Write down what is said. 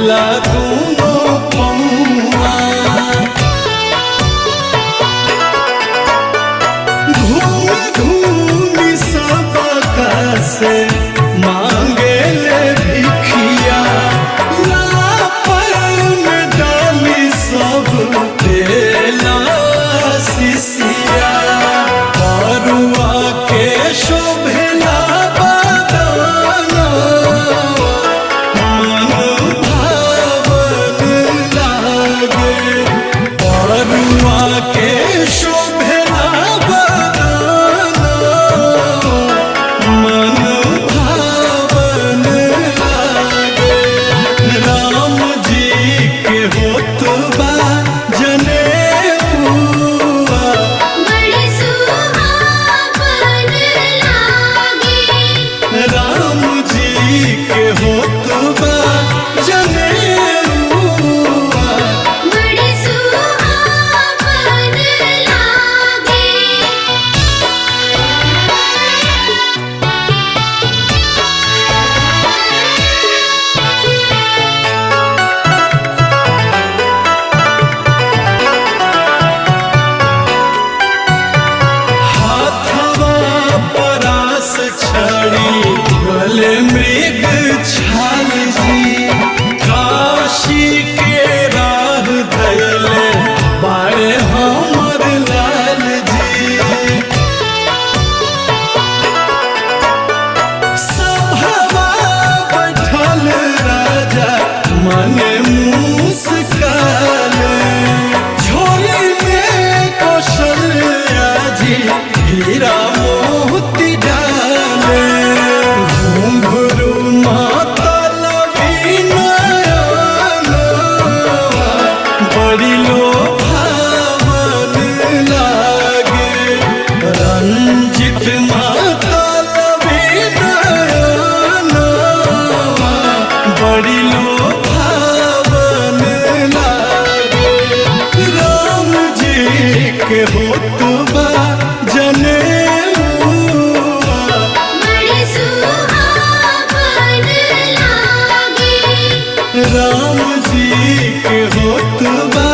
धोवेला दोनों पौआ। घूम घूम सबका से मांगे ले भिखिया, लापर में डाली सब देला सिसिया। परुआ के शोभेला बदना, मन भावन लागे। परुआ के शोभेला बदना, मन भावन लागे। राम जी के होत बा जनेऊआ, बड़ी सुहावन लागे। राम जी के होत बा जनेऊआ। बड़ी सुहावन लागे। हाथवा परास छड़ी, गले मृग छाल जी। काशी के राह धैले बारे हमर लाल जी। सभवा बैठल राजा मने मुस्काले। झोली में कौशल्या जी हीरा मोती डाले। घुंघरू मातल नयना, बड़ी लोभावन लागे। रंजित मातल नयना, बड़ी लोभावन लागे। राम जी के होत बा जनेऊआ, बड़ी सुहावन लागे। राम जी के होत बा